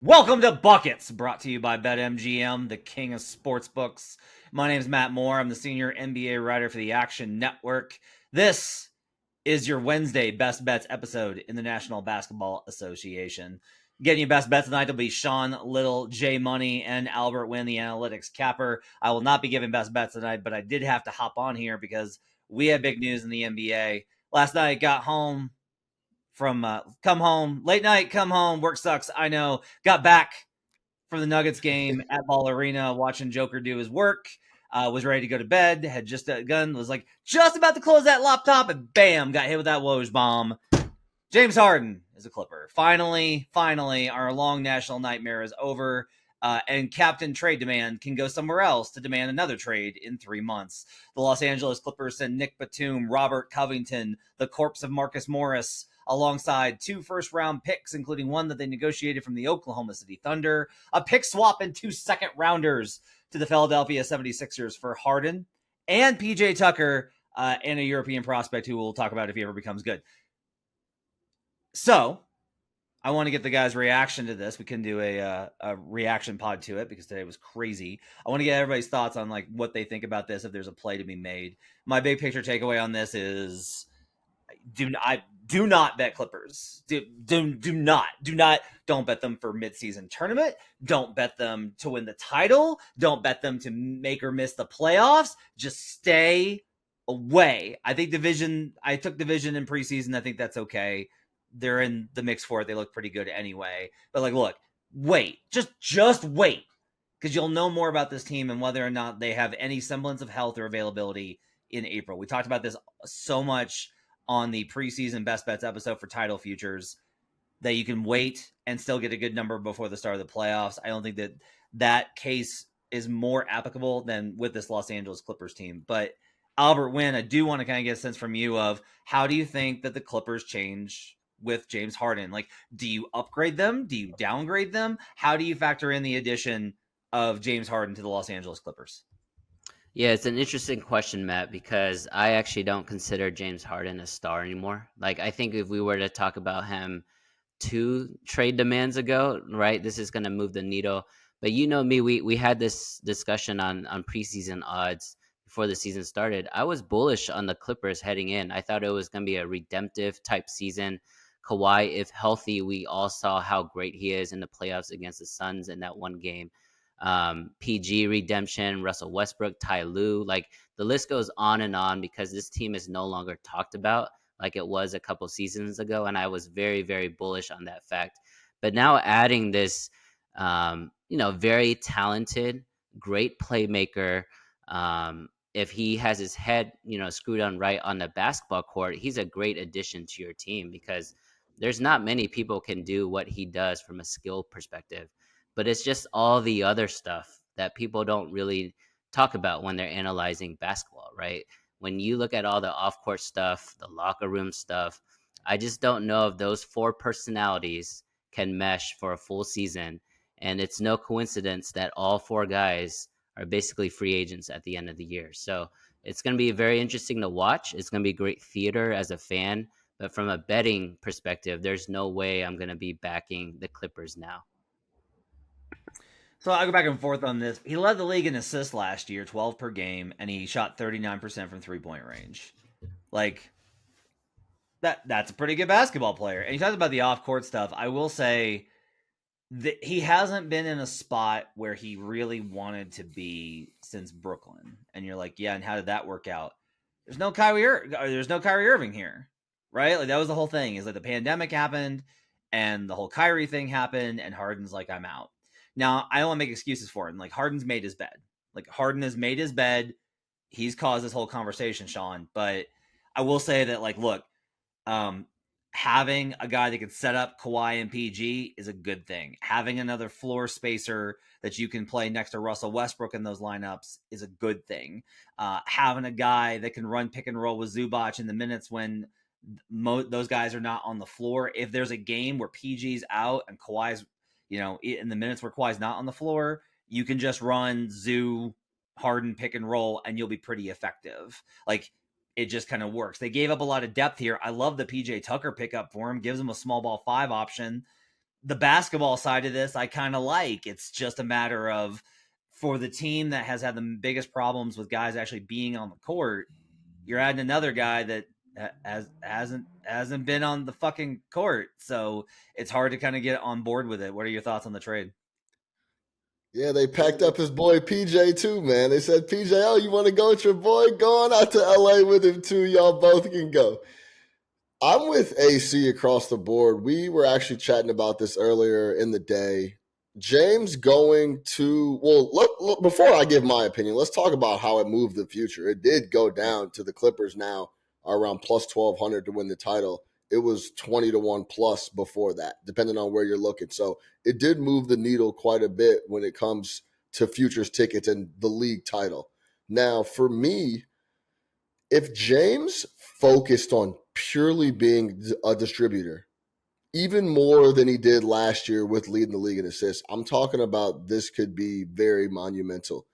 Welcome to Buckets, brought to you by BetMGM, the king of sportsbooks. My name is Matt Moore. I'm the senior NBA writer for the Action Network. This is your Wednesday Best Bets episode in the National Basketball Association. Getting you best bets tonight will be Sean Little, Jay Money, and Albert Wynn, the analytics capper. I will not be giving best bets tonight, but I did have to hop on here because we had big news in the NBA. Last night, got home from come home late night, come home, work sucks, I know. Got back from the Nuggets game at Ball Arena, watching Joker do his work. Was ready to go to bed, had just a gun, was like just about to close that laptop, and bam, got hit with that Woj bomb. James Harden is a Clipper. Finally, our long national nightmare is over. And Captain Trade Demand can go somewhere else to demand another trade in 3 months. The Los Angeles Clippers send Nick Batum, Robert Covington, the corpse of Marcus Morris, alongside 2 first-round picks, including one that they negotiated from the Oklahoma City Thunder, a pick swap, and 2 second-rounders to the Philadelphia 76ers for Harden and PJ Tucker, and a European prospect who we'll talk about if he ever becomes good. So, I want to get the guys' reaction to this. We can do a reaction pod to it because today was crazy. I want to get everybody's thoughts on like what they think about this, if there's a play to be made. My big picture takeaway on this is do not bet Clippers. Don't bet them for midseason tournament. Don't bet them to win the title. Don't bet them to make or miss the playoffs. Just stay away. I took division in preseason. I think that's okay. They're in the mix for it. They look pretty good anyway. But like, look, wait. Just wait. Because you'll know more about this team and whether or not they have any semblance of health or availability in April. We talked about this so much on the preseason best bets episode for title futures that you can wait and still get a good number before the start of the playoffs. I don't think that case is more applicable than with this Los Angeles Clippers team. But Albert Wynn, I do want to kind of get a sense from you of how do you think that the Clippers change with James Harden? Like, do you upgrade them? Do you downgrade them? How do you factor in the addition of James Harden to the Los Angeles Clippers? Yeah, it's an interesting question, Matt, because I actually don't consider James Harden a star anymore. Like, I think if we were to talk about him 2 trade demands ago, right, this is going to move the needle. But you know me, we had this discussion on preseason odds before the season started. I was bullish on the Clippers heading in. I thought it was going to be a redemptive type season. Kawhi, if healthy, we all saw how great he is in the playoffs against the Suns in that one game. PG redemption, Russell Westbrook, Ty Lue, like the list goes on because this team is no longer talked about like it was a couple seasons ago, and I was very, very bullish on that fact. But now adding this, very talented, great playmaker. If he has his head, screwed on right on the basketball court, he's a great addition to your team because there's not many people can do what he does from a skill perspective. But it's just all the other stuff that people don't really talk about when they're analyzing basketball, right? When you look at all the off-court stuff, the locker room stuff, I just don't know if those 4 personalities can mesh for a full season. And it's no coincidence that all 4 guys are basically free agents at the end of the year. So it's going to be very interesting to watch. It's going to be great theater as a fan. But from a betting perspective, there's no way I'm going to be backing the Clippers now. So I'll go back and forth on this. He led the league in assists last year, 12 per game, and he shot 39% from 3-point range. Like, that's a pretty good basketball player. And you talked about the off-court stuff. I will say that he hasn't been in a spot where he really wanted to be since Brooklyn. And you're like, yeah, and how did that work out? There's no Kyrie Irving here, right? Like, that was the whole thing. Is like the pandemic happened, and the whole Kyrie thing happened, and Harden's like, I'm out. Now, I don't want to make excuses for him. Like, Harden's made his bed. Like, Harden has made his bed. He's caused this whole conversation, Sean. But I will say that, like, look, having a guy that can set up Kawhi and PG is a good thing. Having another floor spacer that you can play next to Russell Westbrook in those lineups is a good thing. Having a guy that can run pick and roll with Zubac in the minutes when those guys are not on the floor. If there's a game where PG's out and Kawhi's, in the minutes where Kawhi's not on the floor, you can just run Zoo, Harden pick and roll, and you'll be pretty effective. Like, it just kind of works. They gave up a lot of depth here. I love the PJ Tucker pickup for him. Gives him a small ball 5 option. the basketball side of this, I kind of like. It's just a matter of, for the team that has had the biggest problems with guys actually being on the court, you're adding another guy that hasn't been on the fucking court, so it's hard to kind of get on board with it. What are your thoughts on the trade? Yeah, they packed up his boy PJ too, man. They said, PJ, oh, you want to go with your boy? Go on out to LA with him too. Y'all both can go. I'm with AC across the board. We were actually chatting about this earlier in the day. James going to, well, look, before I give my opinion, let's talk about how it moved the future. It did go down to the Clippers now are around plus 1,200 to win the title. It was 20 to 1 plus before that, depending on where you're looking. So it did move the needle quite a bit when it comes to futures tickets and the league title. Now, for me, if James focused on purely being a distributor, even more than he did last year with leading the league in assists, I'm talking about this could be very monumental.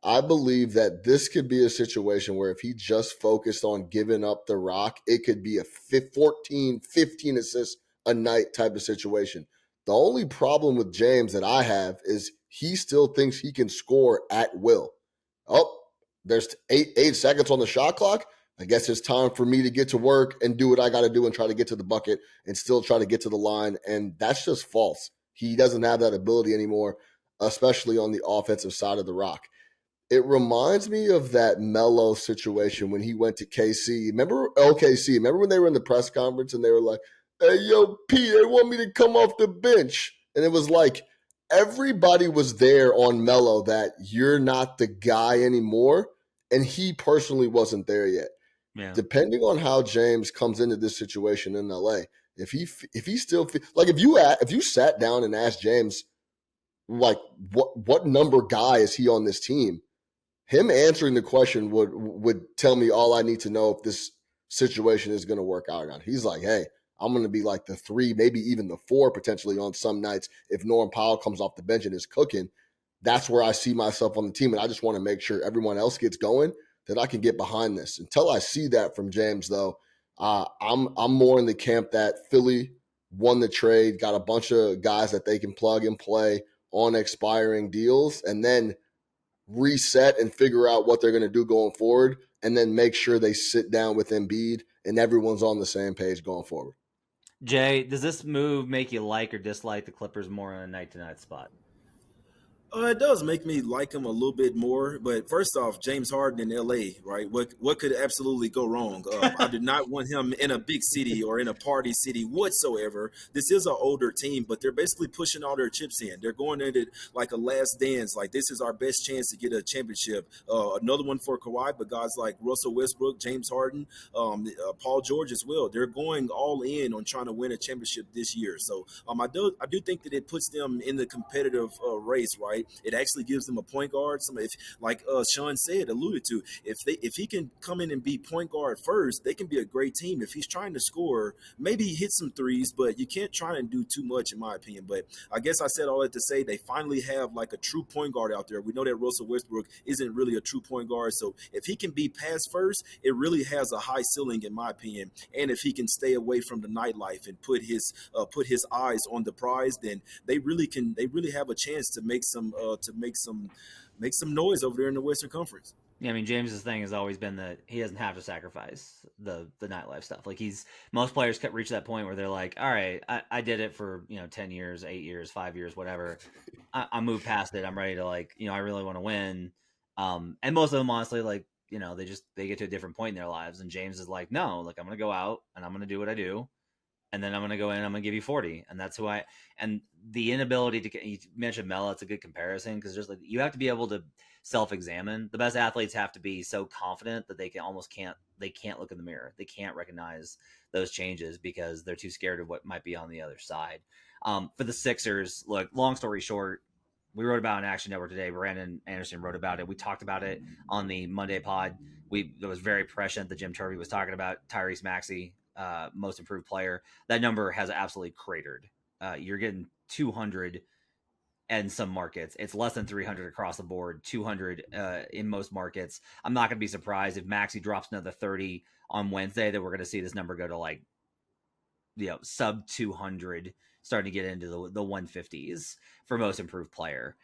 I believe that this could be a situation where if he just focused on giving up the rock, it could be a 14, 15 assists a night type of situation. The only problem with James that I have is he still thinks he can score at will. Oh, there's 8 seconds on the shot clock. I guess it's time for me to get to work and do what I got to do and try to get to the bucket and still try to get to the line. And that's just false. He doesn't have that ability anymore, especially on the offensive side of the rock. It reminds me of that Melo situation when he went to KC. Remember LKC? Remember when they were in the press conference and they were like, hey, yo, P, they want me to come off the bench. And it was like everybody was there on Melo that you're not the guy anymore. And he personally wasn't there yet. Yeah. Depending on how James comes into this situation in LA, if he still like if you sat down and asked James, like what number guy is he on this team? Him answering the question would tell me all I need to know if this situation is going to work out or not. He's like, hey, I'm going to be like the 3, maybe even the 4 potentially on some nights if Norm Powell comes off the bench and is cooking. That's where I see myself on the team, and I just want to make sure everyone else gets going, that I can get behind this. Until I see that from James, though, I'm more in the camp that Philly won the trade, got a bunch of guys that they can plug and play on expiring deals, and then reset and figure out what they're going to do going forward, and then make sure they sit down with Embiid and everyone's on the same page going forward. Jay, does this move make you like or dislike the Clippers more on a night-to-night spot? It does make me like him a little bit more, but first off, James Harden in LA, right? What could absolutely go wrong? I do not want him in a big city or in a party city whatsoever. This is an older team, but they're basically pushing all their chips in. They're going at it like a last dance. Like, this is our best chance to get a championship. Another one for Kawhi, but guys like Russell Westbrook, James Harden, Paul George as well. They're going all in on trying to win a championship this year. So I do think that it puts them in the competitive race, right? It actually gives them a point guard. Like Sean said, alluded to, if he can come in and be point guard first, they can be a great team. If he's trying to score, maybe he hits some threes, but you can't try and do too much, in my opinion. But I guess I said all that to say they finally have like a true point guard out there. We know that Russell Westbrook isn't really a true point guard, so if he can be pass first, it really has a high ceiling, in my opinion. And if he can stay away from the nightlife and put his eyes on the prize, then they really have a chance to make some noise over there in the Western Conference. Yeah, I mean, James's thing has always been that he doesn't have to sacrifice the nightlife stuff. Like, most players could reach that point where they're like, all right, I did it for 10 years, 8 years, 5 years, whatever. I moved past it. I'm ready to, like, I really want to win. And most of them, honestly, like, they get to a different point in their lives. And James is like, no, like, I'm gonna go out and I'm gonna do what I do. And then I'm going to go in and I'm going to give you 40. And that's and the inability to, you mentioned Melo, it's a good comparison, because just like, you have to be able to self-examine. The best athletes have to be so confident that they can't look in the mirror. They can't recognize those changes because they're too scared of what might be on the other side. For the Sixers, look, long story short, we wrote about it on Action Network today. Brandon Anderson wrote about it. We talked about it on the Monday pod. It was very prescient that Jim Turvey was talking about Tyrese Maxey, most improved player. That number has absolutely cratered. You're getting 200 in some markets. It's less than 300 across the board, 200 in most markets. I'm not going to be surprised if Maxey drops another 30 on Wednesday, that we're going to see this number go to, like, sub 200 starting to get into the 150s for most improved player.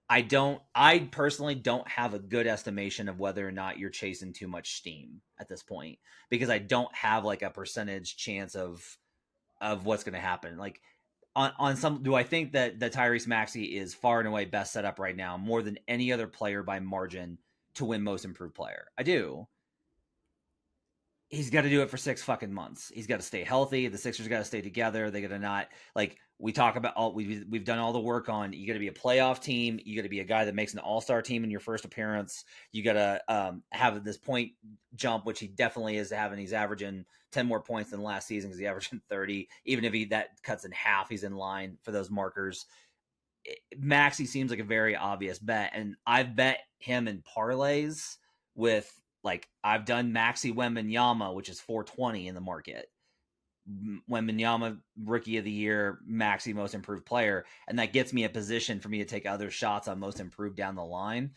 I personally don't have a good estimation of whether or not you're chasing too much steam at this point, because I don't have like a percentage chance of what's going to happen. Like on some, do I think that Tyrese Maxey is far and away best set up right now, more than any other player by margin, to win most improved player? I do. He's got to do it for 6 fucking months. He's got to stay healthy. The Sixers got to stay together. They got to not, like, we talk about all, we've done all the work on, you got to be a playoff team. You got to be a guy that makes an all-star team in your first appearance. You got to have this point jump, which he definitely is having. He's averaging 10 more points than last season because he averaged 30. Even if that cuts in half, he's in line for those markers. Maxey seems like a very obvious bet, and I've bet him in parlays with, like, I've done Maxey Wembanyama, which is 420 in the market. Wembanyama rookie of the year, Maxey most improved player, and that gets me a position for me to take other shots on most improved down the line.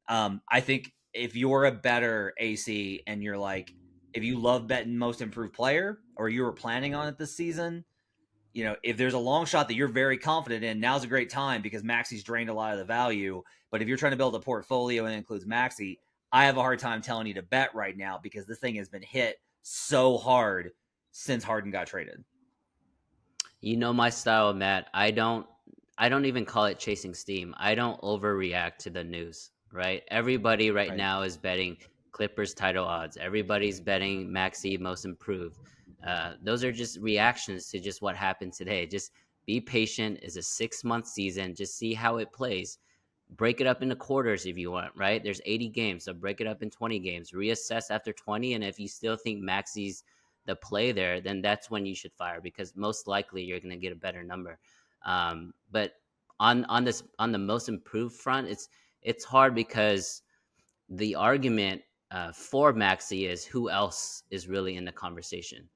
I think if you're a better AC and you're like, if you love betting most improved player, or you were planning on it this season, you know, if there's a long shot that you're very confident in, now's a great time because Maxey's drained a lot of the value. But if you're trying to build a portfolio and it includes Maxey, I have a hard time telling you to bet right now because this thing has been hit so hard since Harden got traded. You know my style, Matt. I don't even call it chasing steam. I don't overreact to the news, right? Everybody right now is betting Clippers title odds. Everybody's betting Maxey most improved. Those are just reactions to just what happened today. Just be patient. It's a 6-month season. Just see how it plays. Break it up into quarters if you want, right? There's 80 games, so break it up in 20 games. Reassess after 20, and if you still think Maxey's the play there, then that's when you should fire, because most likely you're going to get a better number. But on the most improved front, it's hard because the argument for Maxey is who else is really in the conversation.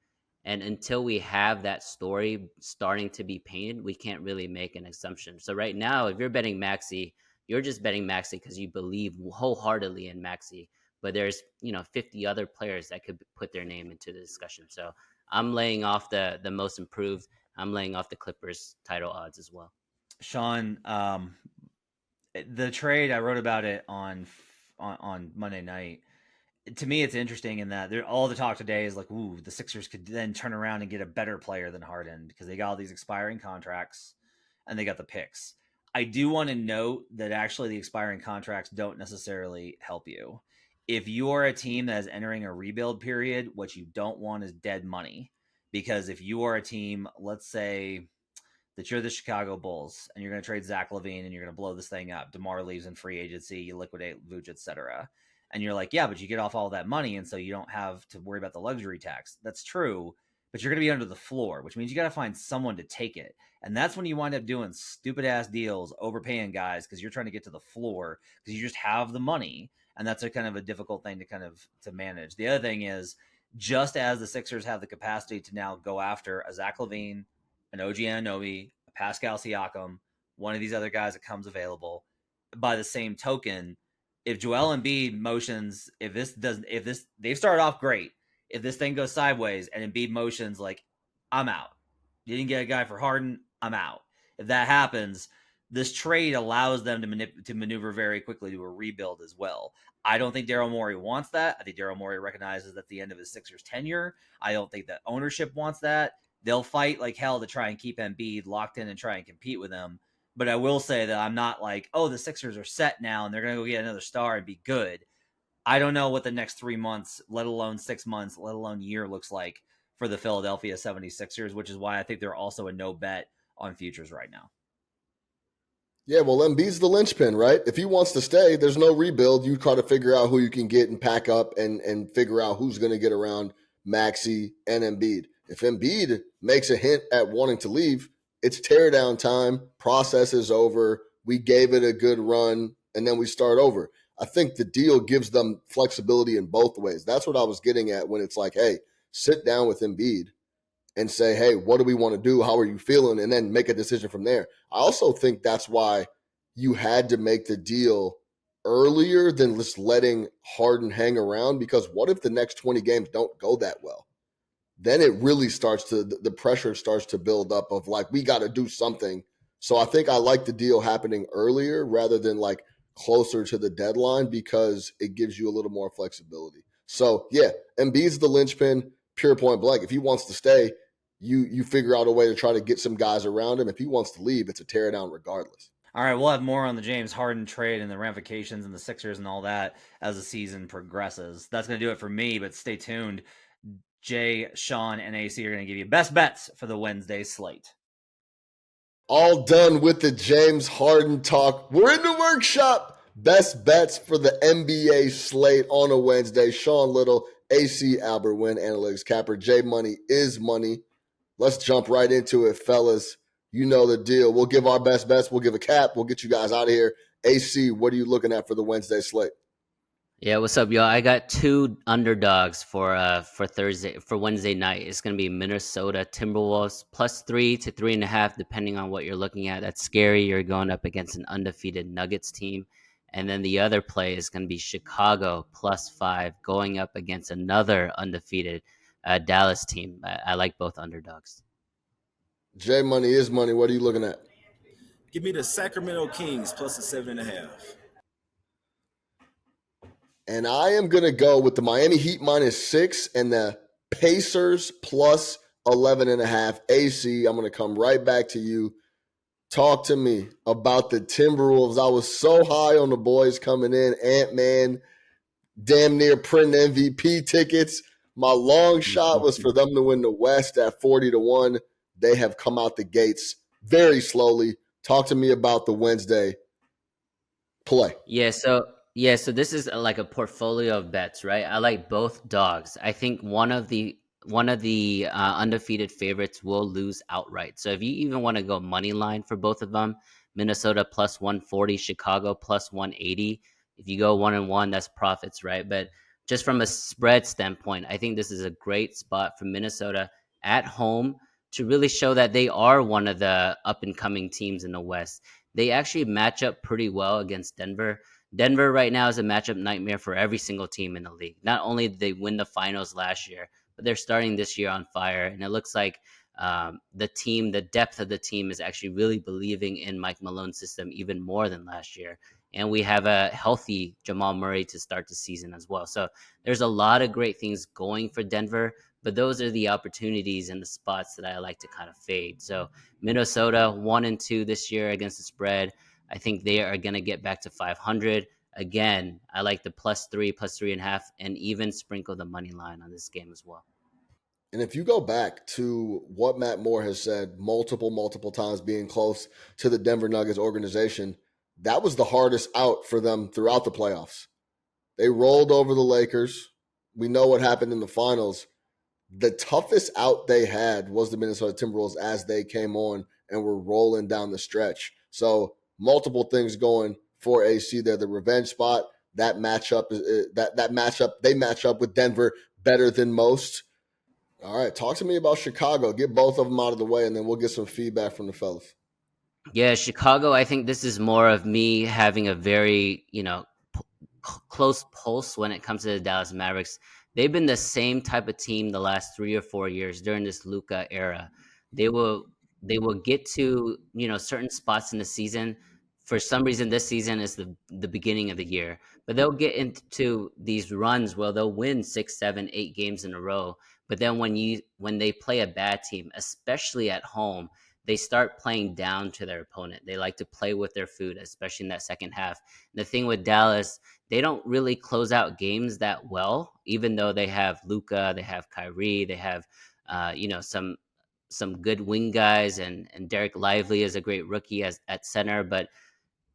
And until we have that story starting to be painted, we can't really make an assumption. So right now, if you're betting Maxey, you're just betting Maxey because you believe wholeheartedly in Maxey. But there's 50 other players that could put their name into the discussion. So I'm laying off the most improved. I'm laying off the Clippers title odds as well. Sean, the trade, I wrote about it on Monday night. To me, it's interesting in that all the talk today is like, ooh, the Sixers could then turn around and get a better player than Harden because they got all these expiring contracts and they got the picks. I do want to note that actually the expiring contracts don't necessarily help you. If you are a team that is entering a rebuild period, what you don't want is dead money. Because if you are a team, let's say that you're the Chicago Bulls and you're going to trade Zach LaVine and you're going to blow this thing up, DeMar leaves in free agency, you liquidate Vooch, etc. And you're like, yeah, but you get off all that money, and so you don't have to worry about the luxury tax. That's true, but you're going to be under the floor, which means you got to find someone to take it. And that's when you wind up doing stupid-ass deals, overpaying guys because you're trying to get to the floor because you just have the money. And that's a kind of a difficult thing to manage. The other thing is, just as the Sixers have the capacity to now go after a Zach LaVine, an OG Anunoby, a Pascal Siakam, one of these other guys that comes available, by the same token, if Joel Embiid motions, if they've started off great. If this thing goes sideways and Embiid motions like, I'm out. You didn't get a guy for Harden, I'm out. If that happens, this trade allows them to maneuver very quickly to a rebuild as well. I don't think Daryl Morey wants that. I think Daryl Morey recognizes that's the end of his Sixers tenure. I don't think that ownership wants that. They'll fight like hell to try and keep Embiid locked in and try and compete with him. But I will say that I'm not like, oh, the Sixers are set now and they're going to go get another star and be good. I don't know what the next 3 months, let alone 6 months, let alone year looks like for the Philadelphia 76ers, which is why I think they're also a no bet on futures right now. Yeah, well, Embiid's the linchpin, right? If he wants to stay, there's no rebuild. You try to figure out who you can get and pack up and figure out who's going to get around Maxey and Embiid. If Embiid makes a hint at wanting to leave, it's tear down time. Process is over. We gave it a good run, and then we start over. I think the deal gives them flexibility in both ways. That's what I was getting at when it's like, hey, sit down with Embiid and say, hey, what do we want to do? How are you feeling? And then make a decision from there. I also think that's why you had to make the deal earlier than just letting Harden hang around, because what if the next 20 games don't go that well? then it really starts to, the pressure starts to build up of like, we got to do something. So I think I like the deal happening earlier rather than like closer to the deadline because it gives you a little more flexibility. So yeah, Embiid's the linchpin, pure point blank. If he wants to stay, you figure out a way to try to get some guys around him. If he wants to leave, it's a tear down regardless. All right, we'll have more on the James Harden trade and the ramifications and the Sixers and all that as the season progresses. That's going to do it for me, but stay tuned. Jay, Sean, and AC are going to give you best bets for the Wednesday slate. All done with the James Harden talk. We're in the workshop. Best bets for the NBA slate on a Wednesday. Sean Little, AC Albert Wynn, Analytics Capper. J Money is money. Let's jump right into it, fellas. You know the deal. We'll give our best bets. We'll give a cap. We'll get you guys out of here. AC, what are you looking at for the Wednesday slate? Yeah, what's up, y'all? I got two underdogs for Wednesday night. It's gonna be Minnesota Timberwolves +3 to 3.5, depending on what you're looking at. That's scary. You're going up against an undefeated Nuggets team, and then the other play is gonna be Chicago +5 going up against another undefeated Dallas team. I like both underdogs. J Money is money. What are you looking at? Give me the Sacramento Kings +7.5. And I am going to go with the Miami Heat -6 and the Pacers +11.5. AC, I'm going to come right back to you. Talk to me about the Timberwolves. I was so high on the boys coming in. Ant-Man, damn near printing MVP tickets. My long shot was for them to win the West at 40-1. They have come out the gates very slowly. Talk to me about the Wednesday play. So this is like a portfolio of bets, right? I like both dogs. I think one of the undefeated favorites will lose outright. So if you even want to go money line for both of them, Minnesota +140, Chicago +180. If you go 1-1, that's profits, right? But just from a spread standpoint, I think this is a great spot for Minnesota at home to really show that they are one of the up and coming teams in the West. They actually match up pretty well against Denver. Denver right now is a matchup nightmare for every single team in the league. Not only did they win the finals last year, but they're starting this year on fire. And it looks like the depth of the team is actually really believing in Mike Malone's system even more than last year. And we have a healthy Jamal Murray to start the season as well. So there's a lot of great things going for Denver, but those are the opportunities and the spots that I like to kind of fade. So Minnesota 1-2 this year against the spread. I think they are going to get back to 500. Again, I like the +3, +3.5, and even sprinkle the money line on this game as well. And if you go back to what Matt Moore has said multiple times, being close to the Denver Nuggets organization, that was the hardest out for them throughout the playoffs. They rolled over the Lakers. We know what happened in the finals. The toughest out they had was the Minnesota Timberwolves as they came on and were rolling down the stretch. So multiple things going for AC there. The revenge spot, that matchup, they match up with Denver better than most. All right, talk to me about Chicago. Get both of them out of the way, and then we'll get some feedback from the fellas. Yeah, Chicago, I think this is more of me having a very, close pulse when it comes to the Dallas Mavericks. They've been the same type of team the last 3 or 4 years during this Luka era. They will get to, certain spots in the season. For some reason, this season is the beginning of the year, but they'll get into these runs where they'll win 6, 7, 8 games in a row. But then when they play a bad team, especially at home, they start playing down to their opponent. They like to play with their food, especially in that second half. The thing with Dallas, they don't really close out games that well, even though they have Luka, they have Kyrie, they have some good wing guys, and Derek Lively is a great rookie at center, but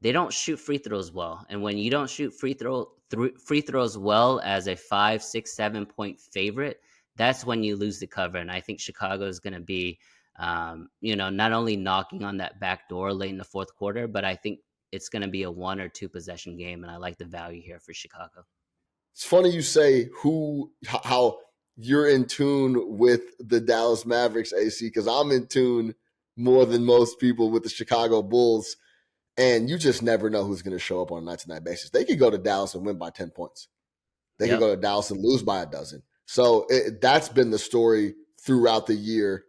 they don't shoot free throws well. And when you don't shoot free throws well as a 5, 6, 7 point favorite, that's when you lose the cover. And I think Chicago is going to be, not only knocking on that back door late in the fourth quarter, but I think it's going to be a 1 or 2 possession game. And I like the value here for Chicago. It's funny you say how you're in tune with the Dallas Mavericks, AC, because I'm in tune more than most people with the Chicago Bulls. And you just never know who's going to show up on a night-to-night basis. They could go to Dallas and win by 10 points. They could go to Dallas and lose by a dozen. So that's been the story throughout the year.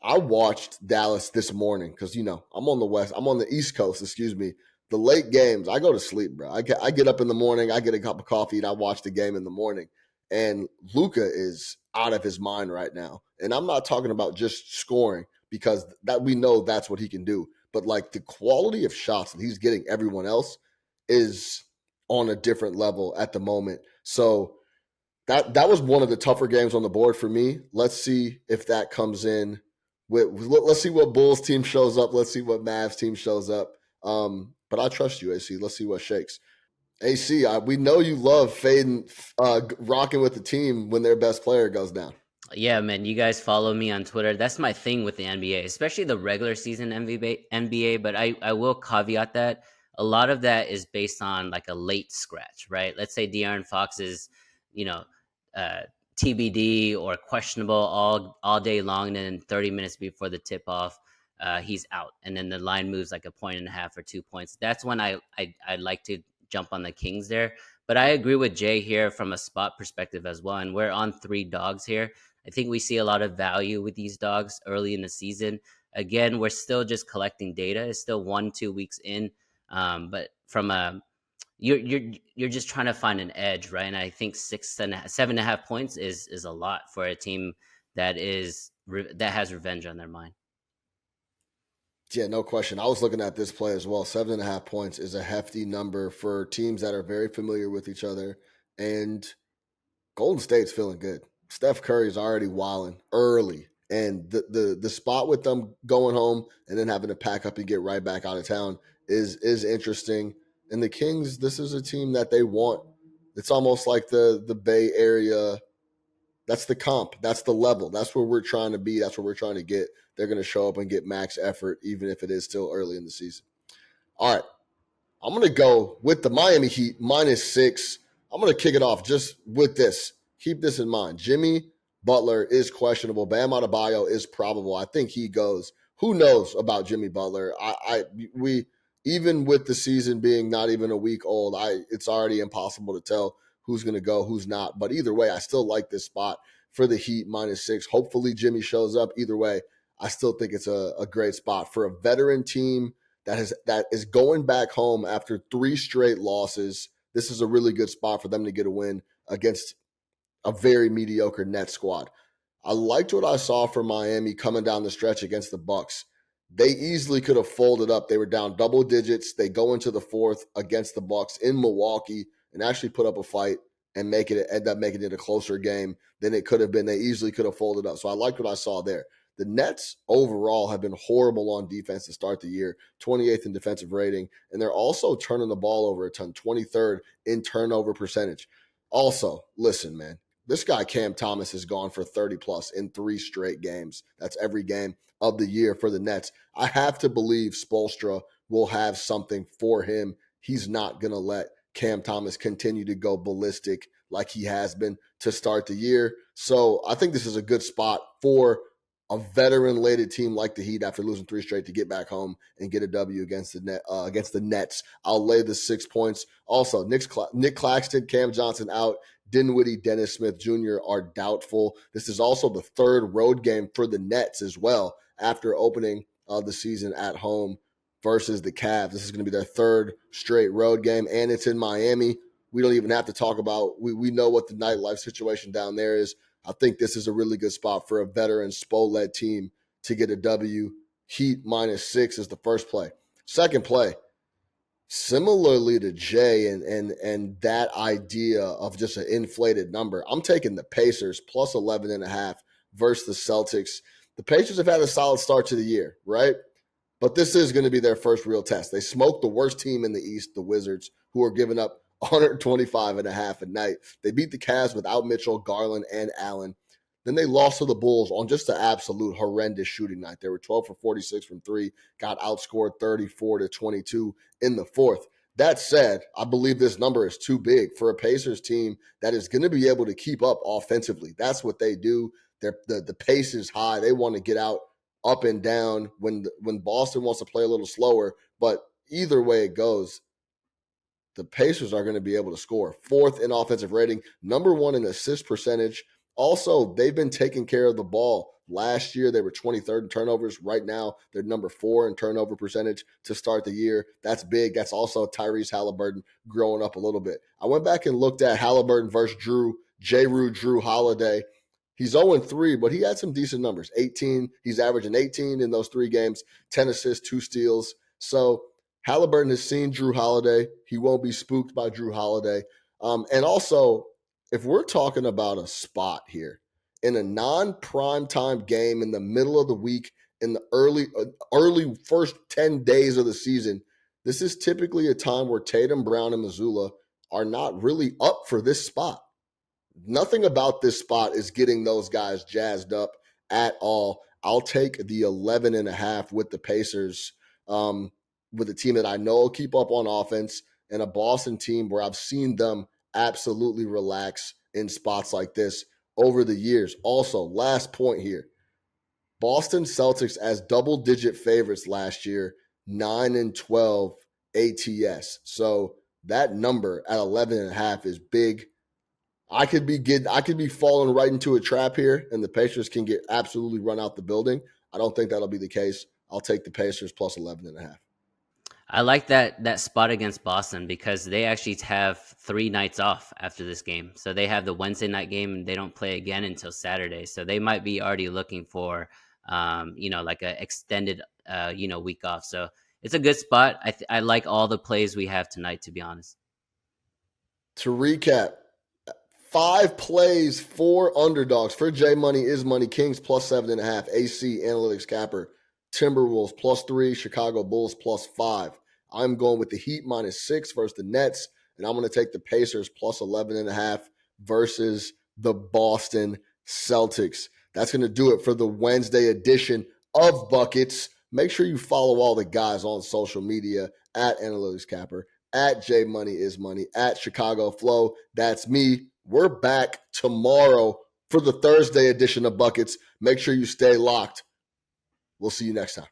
I watched Dallas this morning because, I'm on the East Coast, the late games. I go to sleep, bro. I get up in the morning, I get a cup of coffee, and I watch the game in the morning. And Luka is out of his mind right now. And I'm not talking about just scoring because that we know that's what he can do. But like the quality of shots that he's getting everyone else is on a different level at the moment. So that was one of the tougher games on the board for me. Let's see if that comes in. Let's see what Bulls team shows up. Let's see what Mavs team shows up. But I trust you, AC. Let's see what shakes. AC, we know you love fading, rocking with the team when their best player goes down. Yeah, man, you guys follow me on Twitter. That's my thing with the NBA, especially the regular season NBA. But I will caveat that a lot of that is based on like a late scratch, right? Let's say De'Aaron Fox is, TBD or questionable all day long, and then 30 minutes before the tip off, he's out, and then the line moves like a point and a half or 2 points. That's when I like to jump on the Kings there. But I agree with Jay here from a spot perspective as well, and we're on 3 dogs here. I think we see a lot of value with these dogs early in the season. Again, we're still just collecting data. It's still 1-2 weeks in, but from a you're just trying to find an edge, right? And I think 7.5 points is a lot for a team that has revenge on their mind. Yeah, no question. I was looking at this play as well. 7.5 points is a hefty number for teams that are very familiar with each other, and Golden State's feeling good. Steph Curry's already wilding early, and the spot with them going home and then having to pack up and get right back out of town is interesting. And the Kings, this is a team that they want. It's almost like the Bay Area. That's the comp. That's the level. That's where we're trying to be. That's where we're trying to get. They're going to show up and get max effort, even if it is still early in the season. All right. I'm going to go with the Miami Heat -6. I'm going to kick it off just with this. Keep this in mind. Jimmy Butler is questionable. Bam Adebayo is probable. I think he goes. Who knows about Jimmy Butler? We even with the season being not even a week old, it's already impossible to tell who's going to go, who's not. But either way, I still like this spot for the Heat -6. Hopefully Jimmy shows up. Either way, I still think it's a great spot for a veteran team that is going back home after 3 straight losses. This is a really good spot for them to get a win against a very mediocre Nets squad. I liked what I saw from Miami coming down the stretch against the Bucks. They easily could have folded up. They were down double digits. They go into the fourth against the Bucks in Milwaukee and actually put up a fight and end up making it a closer game than it could have been. They easily could have folded up. So I liked what I saw there. The Nets overall have been horrible on defense to start the year, 28th in defensive rating, and they're also turning the ball over a ton, 23rd in turnover percentage. Also, listen, man, this guy Cam Thomas has gone for 30-plus in 3 straight games. That's every game of the year for the Nets. I have to believe Spoelstra will have something for him. He's not going to let Cam Thomas continue to go ballistic like he has been to start the year. So I think this is a good spot for a veteran-laden team like the Heat after losing 3 straight to get back home and get a W against the Nets. I'll lay the 6 points. Also, Nick Claxton, Cam Johnson out. Dinwiddie, Dennis Smith Jr. are doubtful. This is also the 3rd road game for the Nets as well after opening the season at home versus the Cavs. This is going to be their 3rd straight road game, and it's in Miami. We don't even have to talk about – we know what the nightlife situation down there is. I think this is a really good spot for a veteran Spo-led team to get a W. Heat -6 is the first play. Second play, similarly to Jay and that idea of just an inflated number, I'm taking the Pacers plus 11.5 versus the Celtics. The Pacers have had a solid start to the year, right? But this is going to be their first real test. They smoked the worst team in the East, the Wizards, who are giving up 125.5 a night. They beat the Cavs without Mitchell, Garland, and Allen. Then they lost to the Bulls on just an absolute horrendous shooting night. They were 12 for 46 from 3, got outscored 34-22 in the fourth. That said, I believe this number is too big for a Pacers team that is going to be able to keep up offensively. That's what they do. The pace is high. They want to get out up and down when Boston wants to play a little slower. But either way it goes, the Pacers are going to be able to score. 4th in offensive rating, number 1 in assist percentage, Also, they've been taking care of the ball. Last year, they were 23rd in turnovers. Right now, they're number 4 in turnover percentage to start the year. That's big. That's also Tyrese Halliburton growing up a little bit. I went back and looked at Halliburton versus Drew Holiday. He's 0-3, but he had some decent numbers. 18. He's averaging 18 in those 3 games, 10 assists, 2 steals. So Halliburton has seen Drew Holiday. He won't be spooked by Drew Holiday. And also, if we're talking about a spot here in a non-prime time game in the middle of the week, in the early first 10 days of the season, this is typically a time where Tatum, Brown, and Mazzulla are not really up for this spot. Nothing about this spot is getting those guys jazzed up at all. I'll take the 11.5 with the Pacers, with a team that I know will keep up on offense, and a Boston team where I've seen them absolutely relax in spots like this over the years. Also, last point here, Boston Celtics as double-digit favorites last year, 9-12 ATS. So that number at 11.5 is big. I could be falling right into a trap here, and the Pacers can get absolutely run out the building. I don't think that'll be the case. I'll take the Pacers plus 11.5. I like that spot against Boston because they actually have 3 nights off after this game. So they have the Wednesday night game and they don't play again until Saturday. So they might be already looking for, like an extended, week off. So it's a good spot. I like all the plays we have tonight, to be honest. To recap, 5 plays, 4 underdogs for J Money is Money. Kings plus 7.5, AC Analytics Capper, Timberwolves plus 3, Chicago Bulls plus 5. I'm going with the Heat minus 6 versus the Nets, and I'm going to take the Pacers plus 11.5 versus the Boston Celtics. That's going to do it for the Wednesday edition of Buckets. Make sure you follow all the guys on social media at Analytics Capper, at J Money is Money, at Chicago Flow. That's me. We're back tomorrow for the Thursday edition of Buckets. Make sure you stay locked. We'll see you next time.